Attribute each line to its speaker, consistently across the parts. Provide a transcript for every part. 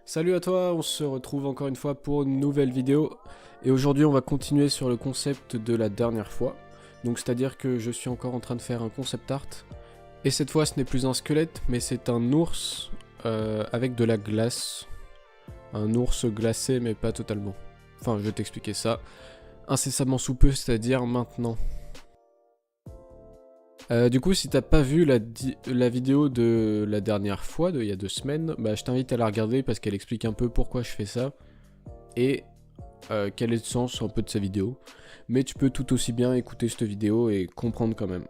Speaker 1: Salut à toi, on se retrouve encore une fois pour une nouvelle vidéo. Et aujourd'hui on va continuer sur le concept de la dernière fois. Donc c'est à dire que je suis encore en train de faire un concept art. Et cette fois ce n'est plus un squelette, mais c'est un ours avec de la glace. Un ours glacé mais pas totalement. Enfin je vais t'expliquer ça incessamment sous peu, c'est-à-dire maintenant. Du coup, si t'as pas vu la vidéo de la dernière fois, il y a 2 semaines, bah, je t'invite à la regarder parce qu'elle explique un peu pourquoi je fais ça et quel est le sens un peu de sa vidéo. Mais tu peux tout aussi bien écouter cette vidéo et comprendre quand même.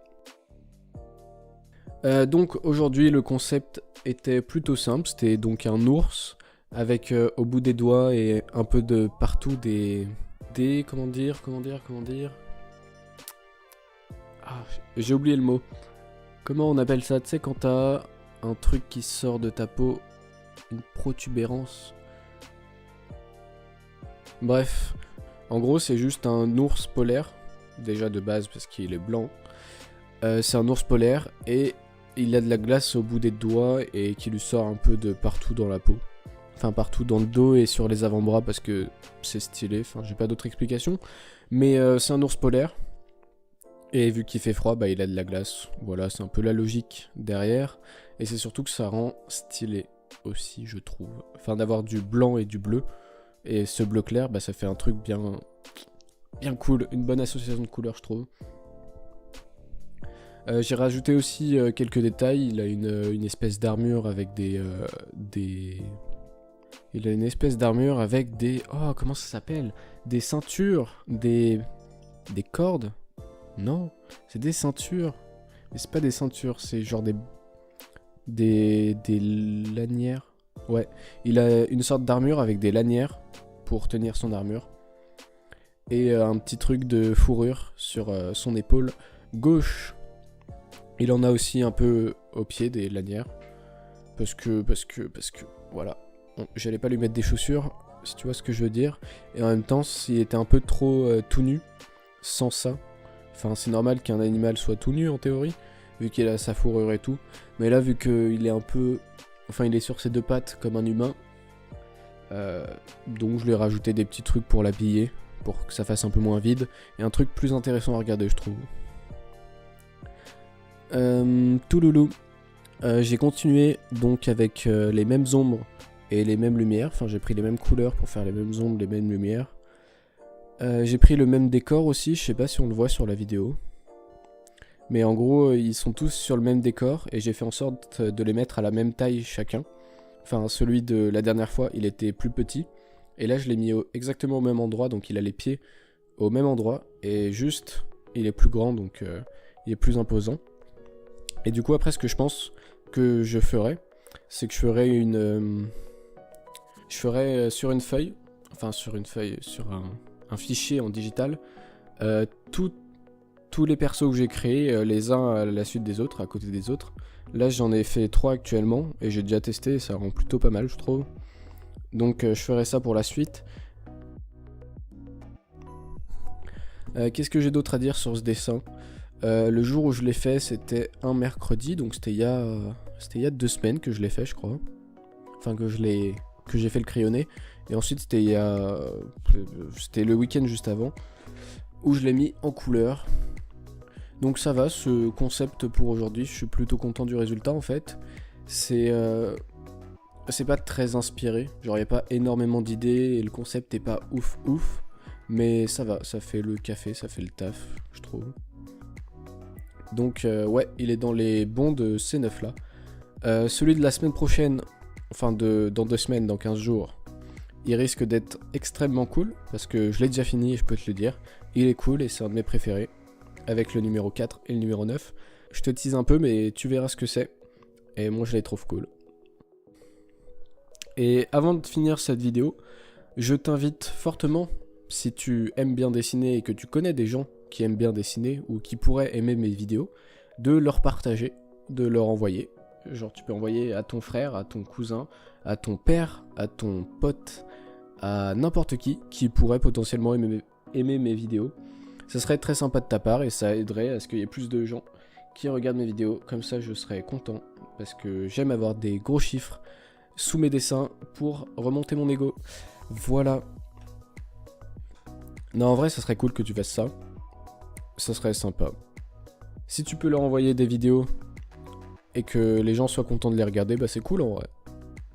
Speaker 1: Donc aujourd'hui, le concept était plutôt simple. C'était donc un ours avec au bout des doigts et un peu de partout des comment dire. Ah, j'ai oublié le mot. Comment on appelle ça? Tu sais, quand t'as un truc qui sort de ta peau, une protubérance. Bref, en gros, c'est juste un ours polaire. Déjà de base, parce qu'il est blanc. C'est un ours polaire et il a de la glace au bout des doigts et qui lui sort un peu de partout dans la peau. Enfin, partout dans le dos et sur les avant-bras parce que c'est stylé. Enfin, j'ai pas d'autre explication. Mais c'est un ours polaire. Et vu qu'il fait froid, bah il a de la glace. Voilà, c'est un peu la logique derrière. Et c'est surtout que ça rend stylé aussi, je trouve. Enfin, d'avoir du blanc et du bleu. Et ce bleu clair, bah ça fait un truc bien cool. Une bonne association de couleurs, je trouve. J'ai rajouté aussi quelques détails. Il a une espèce d'armure avec des... Il a une espèce d'armure avec des... Oh, comment ça s'appelle? Des ceintures, des cordes. Non, c'est des ceintures. Mais c'est pas des ceintures, c'est genre des lanières. Ouais, il a une sorte d'armure avec des lanières pour tenir son armure. Et un petit truc de fourrure sur son épaule gauche. Il en a aussi un peu au pied des lanières. Parce que, voilà. J'allais pas lui mettre des chaussures, si tu vois ce que je veux dire. Et en même temps, s'il était un peu trop tout nu, sans ça. Enfin, c'est normal qu'un animal soit tout nu en théorie, vu qu'il a sa fourrure et tout. Mais là, vu qu'il est un peu... Enfin, il est sur ses deux pattes comme un humain. Donc je lui ai rajouté des petits trucs pour l'habiller, pour que ça fasse un peu moins vide. Et un truc plus intéressant à regarder, je trouve. Touloulou. J'ai continué donc avec les mêmes ombres et les mêmes lumières. Enfin, j'ai pris les mêmes couleurs pour faire les mêmes ombres, les mêmes lumières. J'ai pris le même décor aussi, je sais pas si on le voit sur la vidéo. Mais en gros, ils sont tous sur le même décor et j'ai fait en sorte de les mettre à la même taille chacun. Enfin, celui de la dernière fois, il était plus petit. Et là, je l'ai mis exactement au même endroit, donc il a les pieds au même endroit. Et juste, il est plus grand, donc il est plus imposant. Et du coup, après, ce que je pense que je ferais, c'est que je ferais une... je ferais sur une feuille, enfin sur un fichier en digital, tous les persos que j'ai créés, les uns à la suite des autres, à côté des autres. Là j'en ai fait 3 actuellement, et j'ai déjà testé, et ça rend plutôt pas mal je trouve. Donc je ferai ça pour la suite. Qu'est-ce que j'ai d'autre à dire sur ce dessin? Le jour où je l'ai fait, c'était un mercredi, donc c'était il y a 2 semaines que je l'ai fait je crois. Enfin que j'ai fait le crayonné. Et ensuite c'était le week-end juste avant, où je l'ai mis en couleur. Donc ça va, ce concept pour aujourd'hui, je suis plutôt content du résultat en fait. C'est pas très inspiré, genre il n'y a pas énormément d'idées et le concept est pas ouf, mais ça va, ça fait le café, ça fait le taf, je trouve. Donc ouais, il est dans les bons de ces 9 là. Celui de la semaine prochaine, enfin dans 2 semaines, dans 15 jours, il risque d'être extrêmement cool, parce que je l'ai déjà fini et je peux te le dire. Il est cool et c'est un de mes préférés, avec le numéro 4 et le numéro 9. Je te tease un peu, mais tu verras ce que c'est. Et moi je les trouve cool. Et avant de finir cette vidéo, je t'invite fortement, si tu aimes bien dessiner et que tu connais des gens qui aiment bien dessiner ou qui pourraient aimer mes vidéos, de leur partager, de leur envoyer. Genre tu peux envoyer à ton frère, à ton cousin, à ton père, à ton pote, à n'importe qui pourrait potentiellement aimer mes vidéos. Ça serait très sympa de ta part et ça aiderait à ce qu'il y ait plus de gens qui regardent mes vidéos. Comme ça je serais content parce que j'aime avoir des gros chiffres sous mes dessins pour remonter mon ego. Voilà. Non, en vrai, ça serait cool que tu fasses ça. Ça serait sympa. Si tu peux leur envoyer des vidéos et que les gens soient contents de les regarder, bah c'est cool en vrai.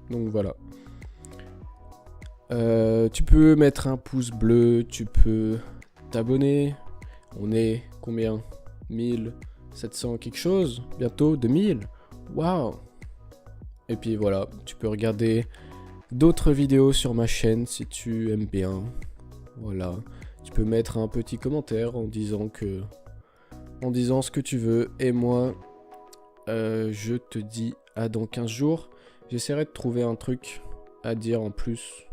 Speaker 1: Donc voilà. Tu peux mettre un pouce bleu, tu peux t'abonner. On est combien 1700 quelque chose, bientôt 2000. Waouh. Et puis voilà, tu peux regarder d'autres vidéos sur ma chaîne si tu aimes bien. Voilà, tu peux mettre un petit commentaire en disant ce que tu veux. Et moi, je te dis à dans 15 jours. J'essaierai de trouver un truc à dire en plus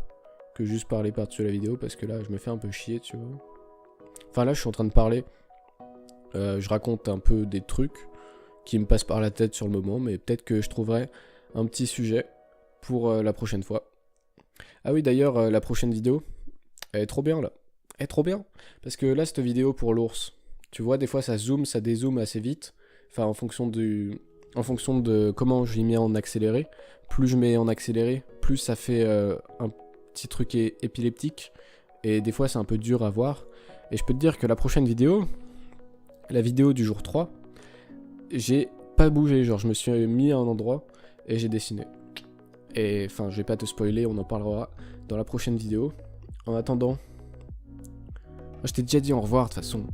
Speaker 1: que juste parler par-dessus la vidéo, parce que là, je me fais un peu chier, tu vois. Enfin là, je suis en train de parler. Je raconte un peu des trucs qui me passent par la tête sur le moment, mais peut-être que je trouverai un petit sujet pour la prochaine fois. Ah oui, d'ailleurs, la prochaine vidéo, elle est trop bien là. Elle est trop bien. Parce que là, cette vidéo pour l'ours, tu vois, des fois ça zoome, ça dézoome assez vite. Enfin, en fonction de comment je l'ai mis en accéléré. Plus je mets en accéléré, plus ça fait un petit truc épileptique. Et des fois, c'est un peu dur à voir. Et je peux te dire que la prochaine vidéo, la vidéo du jour 3, j'ai pas bougé. Genre, je me suis mis à un endroit et j'ai dessiné. Et enfin, je vais pas te spoiler, on en parlera dans la prochaine vidéo. En attendant, je t'ai déjà dit au revoir de toute façon.